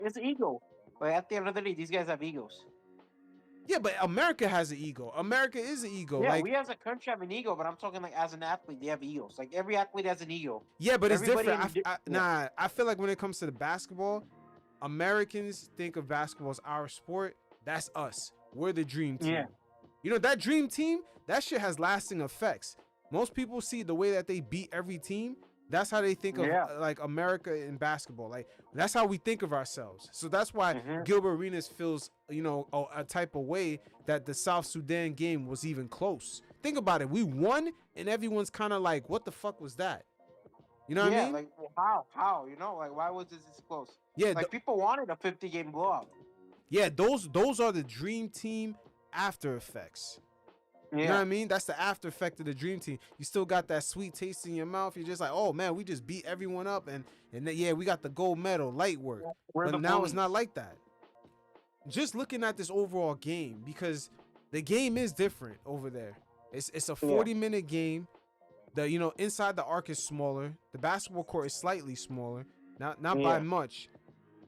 It's ego. Like at the end of the day, these guys have egos. Yeah, but America has an ego. America is an ego. Yeah, Like, we as a country have an ego, but I'm talking like as an athlete, they have egos. Like every athlete has an ego. yeah, but it's Everybody different. in yeah, Nah, I feel like when it comes to the basketball, Americans think of basketball as our sport. That's us. We're the dream yeah, team. You know, that dream team, that shit has lasting effects. Most people see the way that they beat every team. That's how they think of yeah. like America in basketball. Like that's how we think of ourselves. So that's why Hmm. Gilbert Arenas feels, you know, a type of way that the South Sudan game was even close. Think about it. We won, and everyone's kind of like, "What the fuck was that?" You know what I Yeah, mean? like how, you know, like why was this close? Yeah, Like people wanted a 50-game blowout. yeah. Those are the dream team after effects. You know what Yeah, I mean? That's the after effect of the dream team. You still got that sweet taste in your mouth. You're just like, oh man, we just beat everyone up, and then, yeah, we got the gold medal, light work. we're But the now it's not bullies. like that. Just looking at this overall game, because the game is different over there. It's a Yeah, 40-minute game. The, you know, inside the arc is smaller. The basketball court is slightly smaller, not by yeah. much,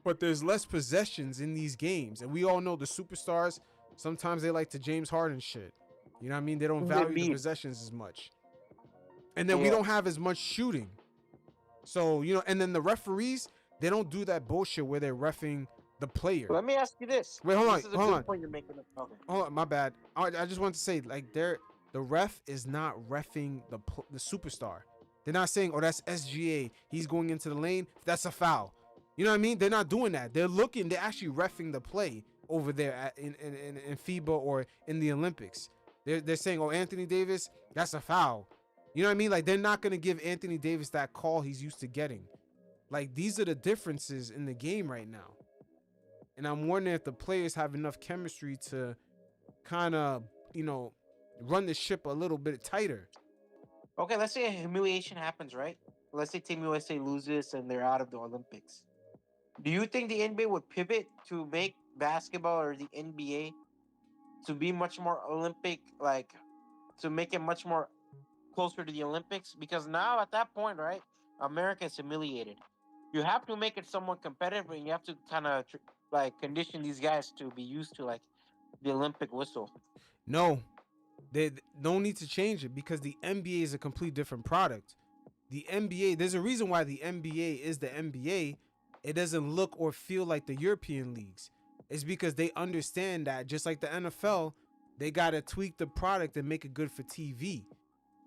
but there's less possessions in these games, and we all know the superstars. Sometimes they like to James Harden shit. You know what I mean? They don't value the Embiid. possessions as much. And then we Yeah. don't have as much shooting. So, you know, and then the referees, they don't do that bullshit where they're reffing the player. Let me ask you this. Wait, hold on, This is a hold good on, point you're making. Okay. hold on, my bad. I just want to say, like, the ref is not reffing the superstar. They're not saying, oh, that's SGA. He's going into the lane. That's a foul. You know what I mean? They're not doing that. They're actually reffing the play over there in FIBA or in the Olympics. They're saying, oh, Anthony Davis, that's a foul. You know what I mean? Like, they're not going to give Anthony Davis that call he's used to getting. Like, these are the differences in the game right now. And I'm wondering if the players have enough chemistry to kind of, you know, run the ship a little bit tighter. Okay, let's say a humiliation happens, right? Let's say Team USA loses and they're out of the Olympics. Do you think the NBA would pivot to make basketball or the NBA to be much more Olympic, like to make it much more closer to the Olympics? Because now at that point, right, America is humiliated. You have to make it somewhat competitive, and you have to kind of like condition these guys to be used to like the Olympic whistle. No, they don't need to change it because the NBA is a complete different product. The NBA, there's a reason why the NBA is the NBA. It doesn't look or feel like the European leagues. It's because they understand that just like the NFL, they got to tweak the product and make it good for TV.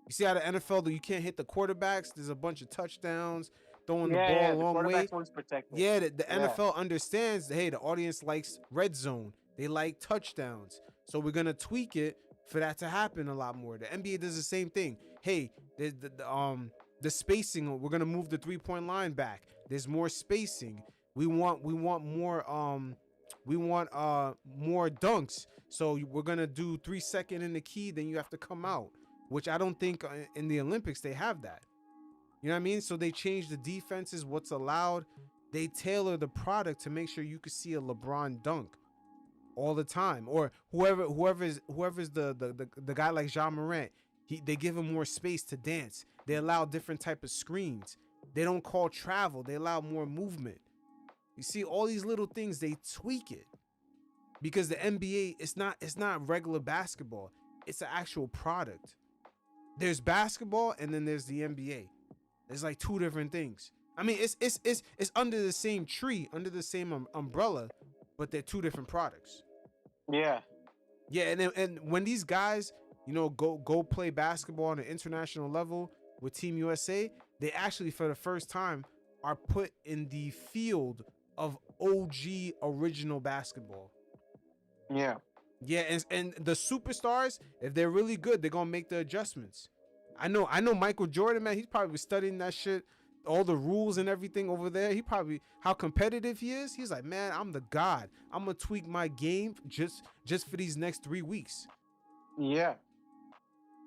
You see how the NFL, though, you can't hit the quarterbacks. There's a bunch of touchdowns, throwing the Yeah, ball yeah, a the long way. quarterback's always protected. Yeah, the Yeah, NFL understands that, hey, the audience likes red zone. They like touchdowns. So we're going to tweak it for that to happen a lot more. The NBA does the same thing. Hey, the spacing, we're going to move the three-point line back. There's more spacing. We want more dunks. So we're going to do 3 second in the key, then you have to come out, which I don't think in the Olympics they have that. You know what I mean? So they change the defenses, what's allowed. They tailor the product to make sure you can see a LeBron dunk all the time, or whoever's the guy like Jean Morant. They give him more space to dance. They allow different type of screens. They don't call travel. They allow more movement. You see all these little things. They tweak it because the NBA it's not regular basketball. It's an actual product. There's basketball and then there's the NBA. There's like two different things. I mean, it's under the same tree, under the same umbrella, but they're two different products. yeah. Yeah, and when these guys, you know, go play basketball on an international level with Team USA, they actually for the first time are put in the field of OG original basketball. Yeah. Yeah, and the superstars, if they're really good, they're gonna make the adjustments. I know Michael Jordan, man, he's probably studying that shit, all the rules and everything over there. He probably how competitive he is. He's like, man, I'm the god. I'm gonna tweak my game just for these next 3 weeks. Yeah.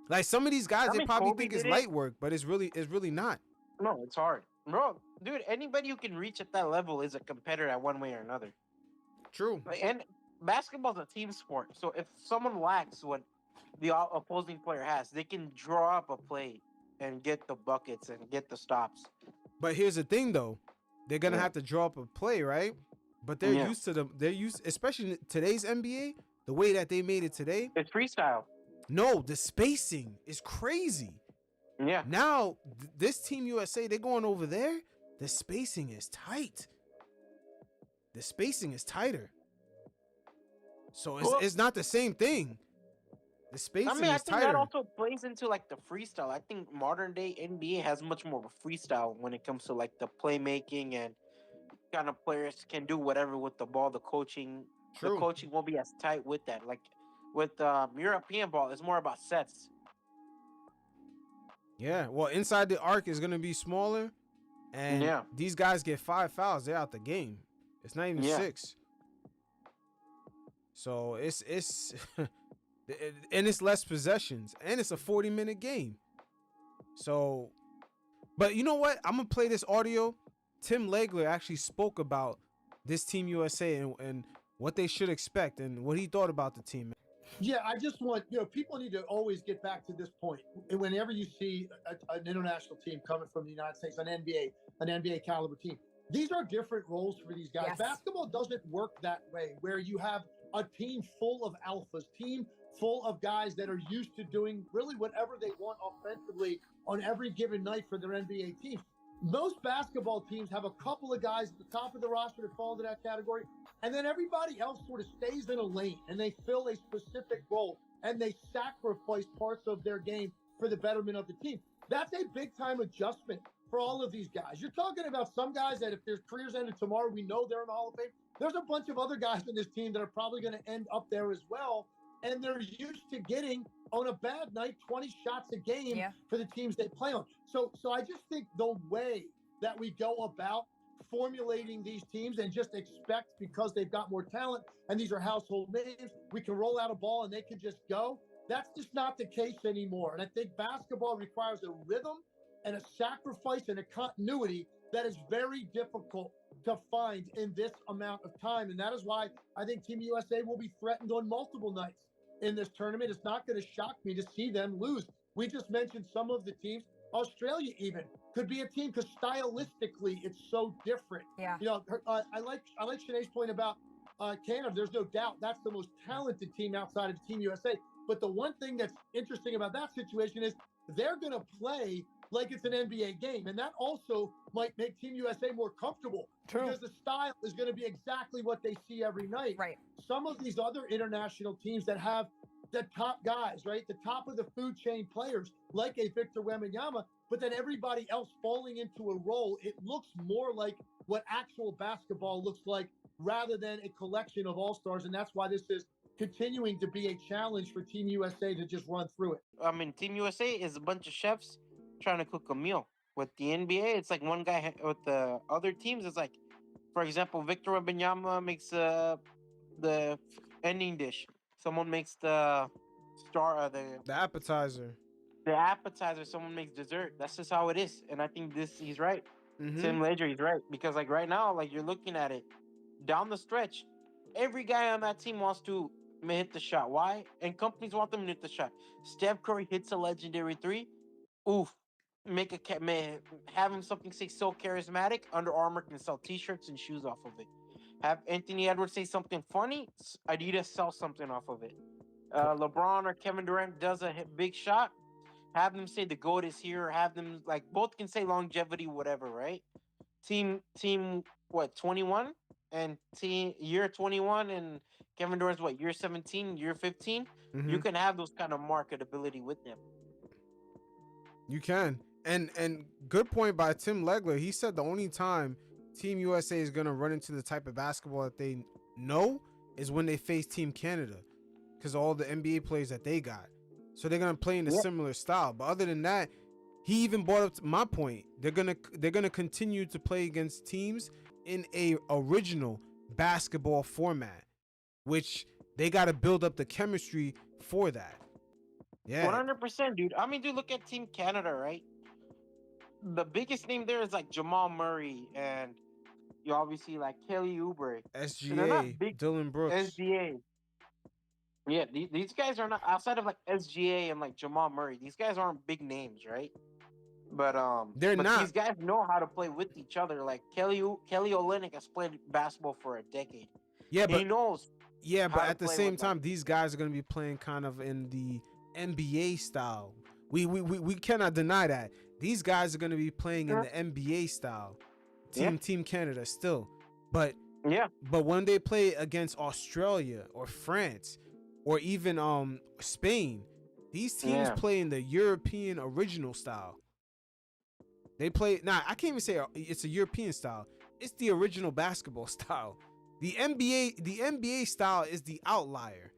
Like some of these guys, I they mean, probably Kobe think it's did it. light work, but it's really not. No, it's hard. Bro, dude, anybody who can reach at that level is a competitor at one way or another. True. Like, and basketball's a team sport. So if someone lacks what the opposing player has, they can draw up a play and get the buckets and get the stops. But here's the thing though. They're gonna Yeah. have to draw up a play, right? but they're Yeah, used to the they're used, especially in today's NBA, the way that they made it today. it's freestyle. No, the spacing is crazy. Yeah. Now this Team USA, they're going over there. The spacing is tight. The spacing is tighter. So Well, it's not the same thing. The I spacing mean, I is think that tighter. also plays into like the freestyle. I think modern day NBA has much more of a freestyle when it comes to like the playmaking and kind of players can do whatever with the ball. The True. coaching won't be as tight with that. Like with European ball, it's more about sets. Yeah. Well, inside the arc is gonna be smaller, and Yeah, these guys get 5 fouls. They're out the game. It's not even yeah. 6. So it's and it's less possessions, and it's a 40-minute game. So, but you know what? I'm gonna play this audio. Tim Legler actually spoke about this Team USA and what they should expect and what he thought about the team. Yeah, I just want, people need to always get back to this point. Whenever you see an international team coming from the United States, an NBA caliber team, these are different roles for these guys. Yes. Basketball doesn't work that way, where you have a team full of alphas, team full of guys that are used to doing really whatever they want offensively on every given night for their NBA teams. Most basketball teams have a couple of guys at the top of the roster that fall into that category, and then everybody else sort of stays in a lane and they fill a specific role and they sacrifice parts of their game for the betterment of the team. That's a big time adjustment for all of these guys. You're talking about some guys that if their careers ended tomorrow, we know they're in the Hall of Fame. There's a bunch of other guys in this team that are probably going to end up there as well. And they're used to getting on a bad night 20 shots a game for the teams they play on. So I just think the way that we go about formulating these teams and just expect, because they've got more talent and these are household names, we can roll out a ball and they can just go. That's just not the case anymore. And I think basketball requires a rhythm and a sacrifice and a continuity that is very difficult to find in this amount of time. And that is why I think Team USA will be threatened on multiple nights in this tournament. It's not going to shock me to see them lose. We just mentioned some of the teams. Australia even could be a team because stylistically it's so different. Yeah. I like Shanae's point about Canada. There's no doubt that's the most talented team outside of Team USA. But the one thing that's interesting about that situation is they're going to play like it's an NBA game. And that also might make Team USA more comfortable. True. Because the style is going to be exactly what they see every night. Right. Some of these other international teams that have the top guys, right? The top of the food chain players, like a Victor Wembanyama, but then everybody else falling into a role. It looks more like what actual basketball looks like rather than a collection of all-stars. And that's why this is continuing to be a challenge for Team USA to just run through it. I mean, Team USA is a bunch of chefs trying to cook a meal. With the NBA, it's like one guy. With the other teams, it's like, for example, Victor Wembanyama makes the ending dish. Someone makes the The appetizer. the appetizer. Someone makes dessert. That's just how it is. And I think he's right. Mm-hmm. Tim Ledger, he's right, because like right now, like you're looking at it down the stretch, every guy on that team wants to hit the shot. Why? And companies want them to hit the shot. Steph Curry hits a legendary three. Oof. Have him something say so charismatic. Under Armour can sell T-shirts and shoes off of it. Have Anthony Edwards say something funny. Adidas sells something off of it. LeBron or Kevin Durant does a big shot. Have them say the GOAT is here. Have them like both can say longevity, whatever, right? Team what 21 and team year 21 and Kevin Durant's what year 17, year 15. Mm-hmm. You can have those kind of marketability with them. You can. And good point by Tim Legler. He said the only time Team USA is gonna run into the type of basketball that they know is when they face Team Canada, because all the NBA players that they got. So they're gonna play in a similar style. But other than that, he even brought up my point. They're gonna continue to play against teams in a original basketball format, which they gotta build up the chemistry for that. Yeah, 100%, dude. I mean, dude, look at Team Canada, right? The biggest name there is like Jamal Murray, and you obviously like Kelly Oubre. SGA, Dylan Brooks. SGA. Yeah, these guys are not outside of like SGA and like Jamal Murray. These guys aren't big names, right? They're but not. these guys know how to play with each other. Like Kelly Olynyk has played basketball for a decade. Yeah, He but knows how to at the play same with like time, these guys are going to be playing kind of in the NBA style. We cannot deny that these guys are going to be playing in the NBA style. yeah, Team Canada still, but yeah, when they play against Australia or France or even Spain, these teams yeah, play in the European original style. They play I can't even say it's a European style. It's the original basketball style. The NBA style is the outlier.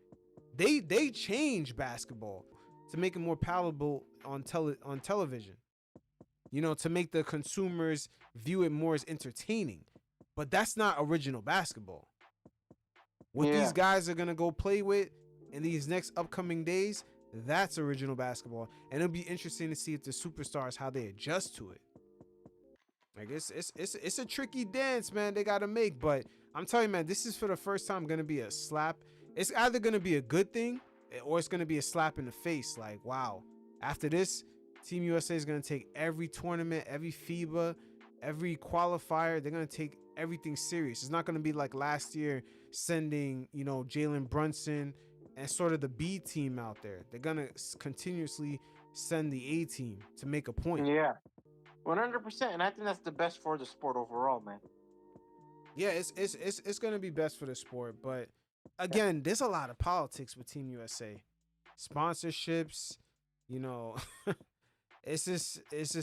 They change basketball to make it more palatable on television. You know, to make the consumers view it more as entertaining. But that's not original basketball. What these yeah. guys are gonna go play with in these next upcoming days, that's original basketball. And it'll be interesting to see if the superstars how they adjust to it. Like it's a tricky dance, man. They gotta make, but I'm telling you, man, this is for the first time gonna be a slap. It's either gonna be a good thing or it's gonna be a slap in the face. Like, wow, after this, Team USA is gonna take every tournament, every FIBA, every qualifier. They're gonna take everything serious. It's not gonna be like last year sending, Jalen Brunson and sort of the B team out there. They're gonna continuously send the A team to make a point. Yeah, 100%, and I think that's the best for the sport overall, man. Yeah, it's gonna be best for the sport, but again, there's a lot of politics with Team USA, sponsorships. You know, it's just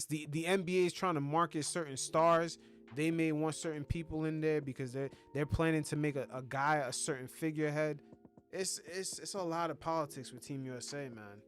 the NBA is trying to market certain stars. They may want certain people in there because they're planning to make a guy a certain figurehead. It's a lot of politics with Team USA, man.